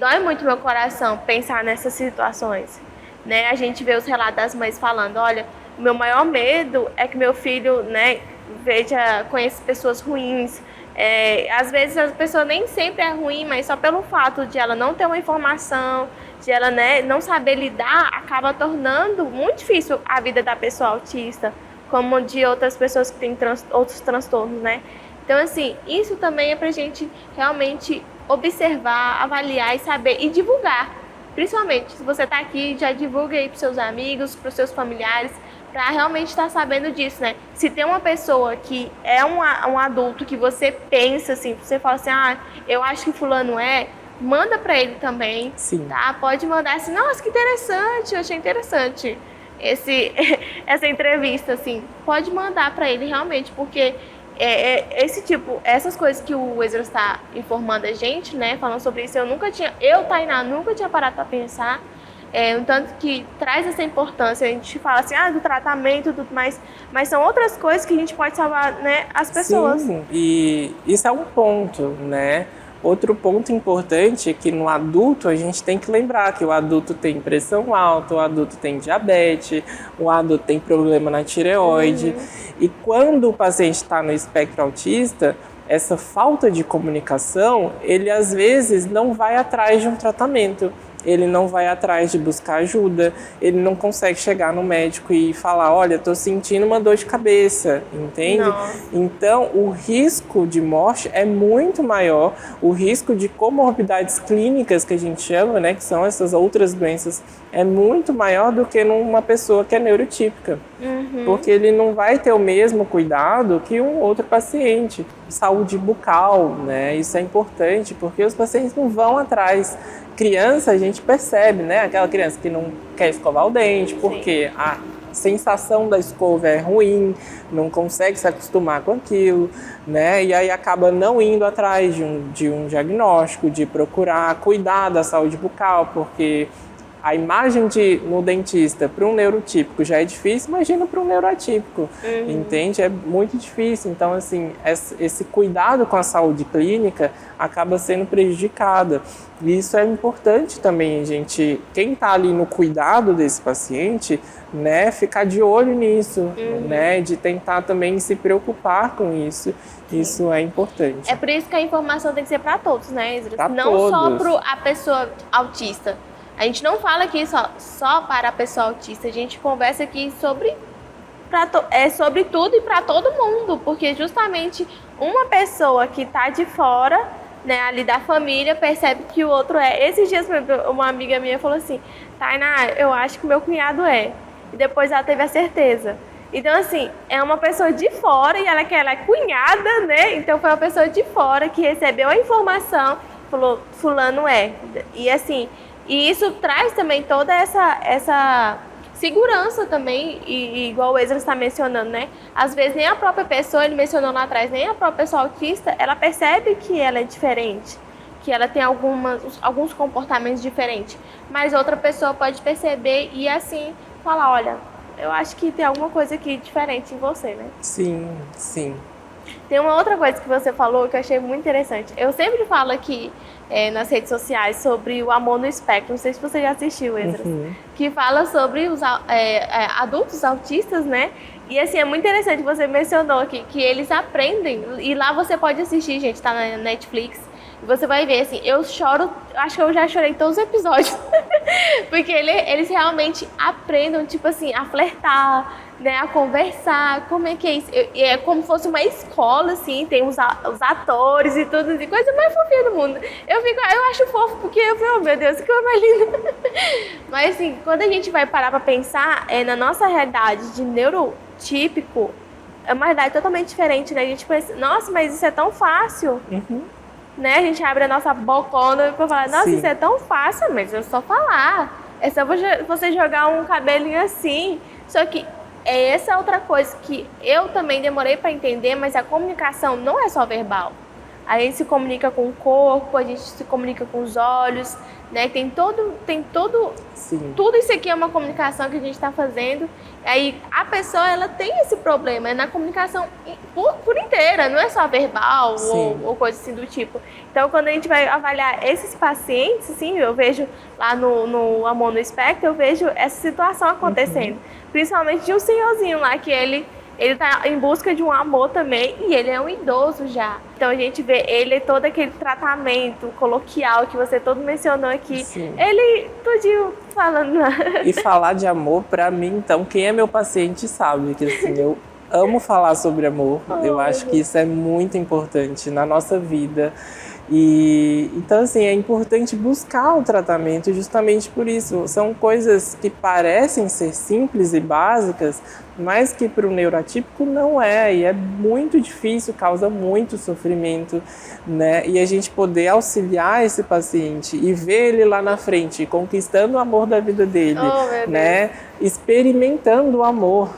dói muito meu coração pensar nessas situações, né? A gente vê os relatos das mães falando, olha, o meu maior medo é que meu filho, né, conheça pessoas ruins. Às vezes a pessoa nem sempre é ruim, mas só pelo fato de ela não ter uma informação, de ela, né, não saber lidar, acaba tornando muito difícil a vida da pessoa autista, como de outras pessoas que têm outros transtornos, né? Então, assim, isso também é pra gente realmente observar, avaliar e saber e divulgar. Principalmente, se você tá aqui, já divulga aí pros seus amigos, pros seus familiares, para realmente estar sabendo disso, né? Se tem uma pessoa que é um adulto que você pensa assim, você fala assim, eu acho que fulano manda para ele também, sim, tá? Pode mandar assim, nossa, que interessante, eu achei interessante essa entrevista, assim. Pode mandar para ele realmente, porque essas coisas que o Ezra está informando a gente, né? Falando sobre isso, Tainá, nunca tinha parado para pensar. Um tanto que traz essa importância, a gente fala assim, do tratamento e tudo mais, mas são outras coisas que a gente pode salvar, né, as pessoas. Sim, e isso é um ponto, né? Outro ponto importante é que no adulto a gente tem que lembrar que o adulto tem pressão alta, o adulto tem diabetes, o adulto tem problema na tireoide. E quando o paciente está no espectro autista, essa falta de comunicação, ele às vezes não vai atrás de um tratamento. Ele não vai atrás de buscar ajuda, ele não consegue chegar no médico e falar, olha, estou sentindo uma dor de cabeça, entende? Nossa. Então, o risco de morte é muito maior, o risco de comorbidades clínicas, que a gente chama, né, que são essas outras doenças, é muito maior do que numa pessoa que é neurotípica, porque ele não vai ter o mesmo cuidado que um outro paciente. Saúde bucal, né, isso é importante, porque os pacientes não vão atrás. Criança, a gente percebe, né? Aquela criança que não quer escovar o dente, porque sensação da escova é ruim, não consegue se acostumar com aquilo, né? E aí acaba não indo atrás de um diagnóstico, de procurar cuidar da saúde bucal, porque a imagem no dentista para um neurotípico já é difícil, imagina para um neuroatípico, entende? É muito difícil. Então, assim, esse cuidado com a saúde clínica acaba sendo prejudicada. E isso é importante também, gente, quem está ali no cuidado desse paciente, né, ficar de olho nisso, né, de tentar também se preocupar com isso. Isso é importante. É por isso que a informação tem que ser para todos, né, Esdras? Pra não todos. só para a pessoa autista. A gente não fala aqui só para a pessoa autista, a gente conversa aqui sobre tudo e para todo mundo, porque justamente uma pessoa que está de fora, né, ali da família, percebe que o outro é. Esses dias uma amiga minha falou assim, Tainá, eu acho que meu cunhado é. E depois ela teve a certeza. Então, assim, é uma pessoa de fora e ela é cunhada, né? Então foi uma pessoa de fora que recebeu a informação, falou, fulano é. E assim, e isso traz também toda essa segurança também, e igual o Esdras está mencionando, né? Às vezes nem a própria pessoa, ele mencionou lá atrás, nem a própria pessoa autista, ela percebe que ela é diferente, que ela tem alguns comportamentos diferentes, mas outra pessoa pode perceber e assim falar, olha, eu acho que tem alguma coisa aqui diferente em você, né? Sim, sim. Tem uma outra coisa que você falou que eu achei muito interessante. Eu sempre falo aqui nas redes sociais sobre o Amor no Espectro, não sei se você já assistiu, Esdras, que fala sobre os adultos autistas, né? E assim, é muito interessante, você mencionou aqui, que eles aprendem, e lá você pode assistir, gente, tá na Netflix, e você vai ver, assim, eu choro, acho que eu já chorei todos os episódios, porque eles realmente aprendem, tipo assim, a flertar, né, a conversar, como é que é isso? É como se fosse uma escola, assim, tem os atores e tudo, assim, coisa mais fofinha do mundo. Eu acho fofo, porque eu falo, oh, meu Deus, que coisa mais linda. Mas, assim, quando a gente vai parar pra pensar, na nossa realidade de neurotípico, é uma realidade totalmente diferente, né? A gente pensa, nossa, mas isso é tão fácil. Né? A gente abre a nossa bocona pra falar, nossa, isso é tão fácil, mas é só falar. É só você jogar um cabelinho assim. Só que essa outra coisa que eu também demorei para entender, mas a comunicação não é só verbal. A gente se comunica com o corpo, a gente se comunica com os olhos, né? Tem todo, tudo isso aqui é uma comunicação que a gente está fazendo. Aí a pessoa, ela tem esse problema, é na comunicação por inteira, não é só verbal ou coisa assim do tipo. Então, quando a gente vai avaliar esses pacientes, assim, eu vejo lá no Amor no Espectro, eu vejo essa situação acontecendo. Principalmente de um senhorzinho lá, que ele tá em busca de um amor também, e ele é um idoso já. Então a gente vê ele, todo aquele tratamento coloquial que você todo mencionou aqui. Sim. Ele tudinho falando lá. E falar de amor, pra mim, então, quem é meu paciente sabe que assim, eu amo falar sobre amor. Eu acho que isso é muito importante na nossa vida. E então, assim, é importante buscar o tratamento justamente por isso. São coisas que parecem ser simples e básicas, mas que para o neuroatípico não é, e é muito difícil, causa muito sofrimento, né? E a gente poder auxiliar esse paciente e ver ele lá na frente, conquistando o amor da vida dele, né? Experimentando o amor.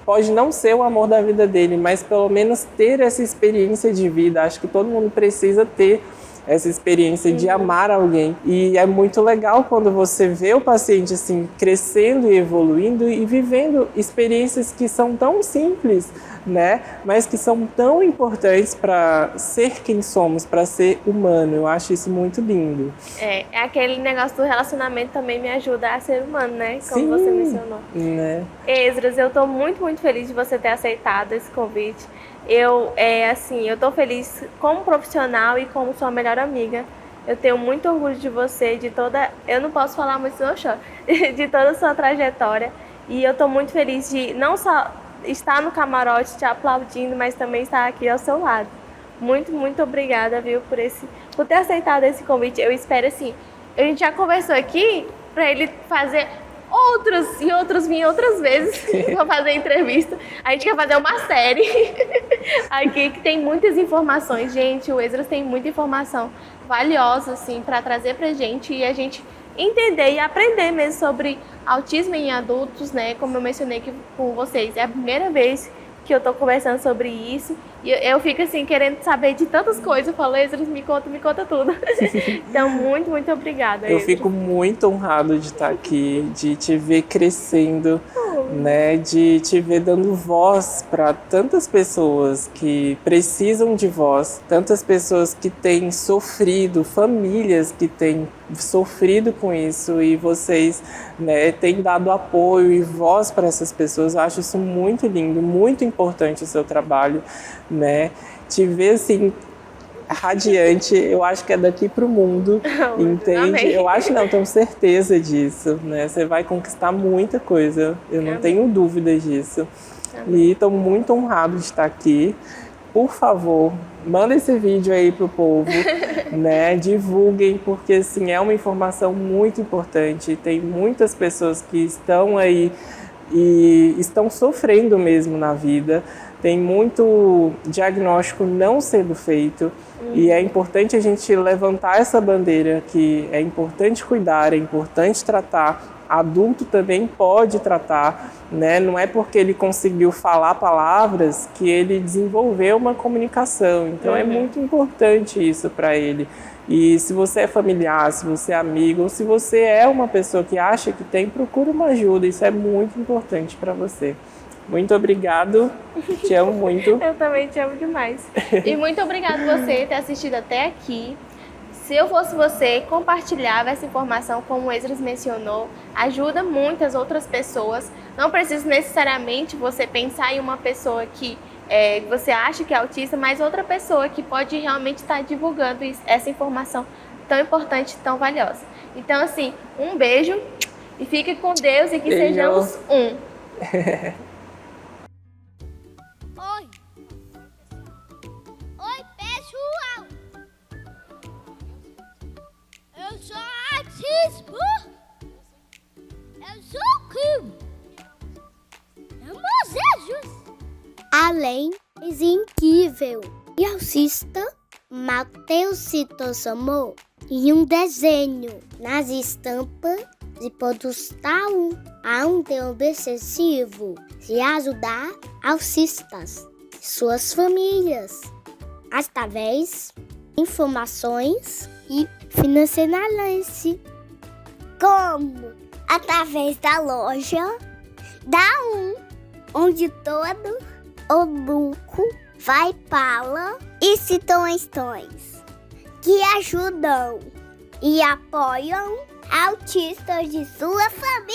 Pode não ser o amor da vida dele, mas pelo menos ter essa experiência de vida. Acho que todo mundo precisa ter essa experiência de amar alguém. E é muito legal quando você vê o paciente assim crescendo e evoluindo e vivendo experiências que são tão simples, né? Mas que são tão importantes para ser quem somos, para ser humano. Eu acho isso muito lindo. É aquele negócio do relacionamento também me ajuda a ser humano, né? Como você mencionou. Né? Esdras, eu tô muito, muito feliz de você ter aceitado esse convite. Eu tô feliz como profissional e como sua melhor amiga. Eu tenho muito orgulho de você, eu não posso falar muito, senão eu choro, de toda a sua trajetória. E eu tô muito feliz de não só estar no camarote te aplaudindo, mas também estar aqui ao seu lado. Muito, muito obrigada, viu, por ter aceitado esse convite. Eu espero, assim, a gente já conversou aqui para ele fazer outros vir outras vezes para fazer entrevista. A gente quer fazer uma série aqui que tem muitas informações. Gente, o Esdras tem muita informação valiosos assim para trazer pra gente e a gente entender e aprender mesmo sobre autismo em adultos, né? Como eu mencionei aqui com vocês, é a primeira vez que eu tô conversando sobre isso e eu fico assim querendo saber de tantas coisas. Eu falo, Esdras, me conta tudo. Então, muito obrigada, Eu Esdras. fico muito honrado de estar aqui, de te ver crescendo, né, de te ver dando voz para tantas pessoas que precisam de voz, tantas pessoas que têm sofrido, famílias que têm sofrido com isso e vocês, né, têm dado apoio e voz para essas pessoas. Eu acho isso muito lindo, muito importante o seu trabalho, né? Te ver assim radiante, eu acho que é daqui pro mundo, entende? Amém. Eu acho não, tenho certeza disso, né? Você vai conquistar muita coisa, eu não tenho dúvidas disso. E estou muito honrado de estar aqui. Por favor, manda esse vídeo aí pro povo, né? Divulguem, porque assim, é uma informação muito importante. Tem muitas pessoas que estão aí e estão sofrendo mesmo na vida. Tem muito diagnóstico não sendo feito e é importante a gente levantar essa bandeira que é importante cuidar, é importante tratar. Adulto também pode tratar, né? Não é porque ele conseguiu falar palavras que ele desenvolveu uma comunicação. Então é muito importante isso para ele. E se você é familiar, se você é amigo, ou se você é uma pessoa que acha que tem, procura uma ajuda. Isso é muito importante para você. Muito obrigado, te amo muito. Eu também te amo demais. E muito obrigado você ter assistido até aqui. Se eu fosse você, compartilhava essa informação, como o Esdras mencionou, ajuda muitas outras pessoas. Não precisa necessariamente você pensar em uma pessoa que você acha que é autista, mas outra pessoa que pode realmente estar divulgando essa informação tão importante, tão valiosa. Então, assim, um beijo e fique com Deus e que sejamos um. Oi, pessoal! Eu sou autismo! Eu sou Kim! Jesus! Além é incrível! E autista, Matheus se transformou em um desenho nas estampas de postar a um tempo excessivo de ajudar autistas e suas famílias através de informações e financiamento, como através da loja da onde todo o lucro vai para instituições que ajudam e apoiam autistas de sua família.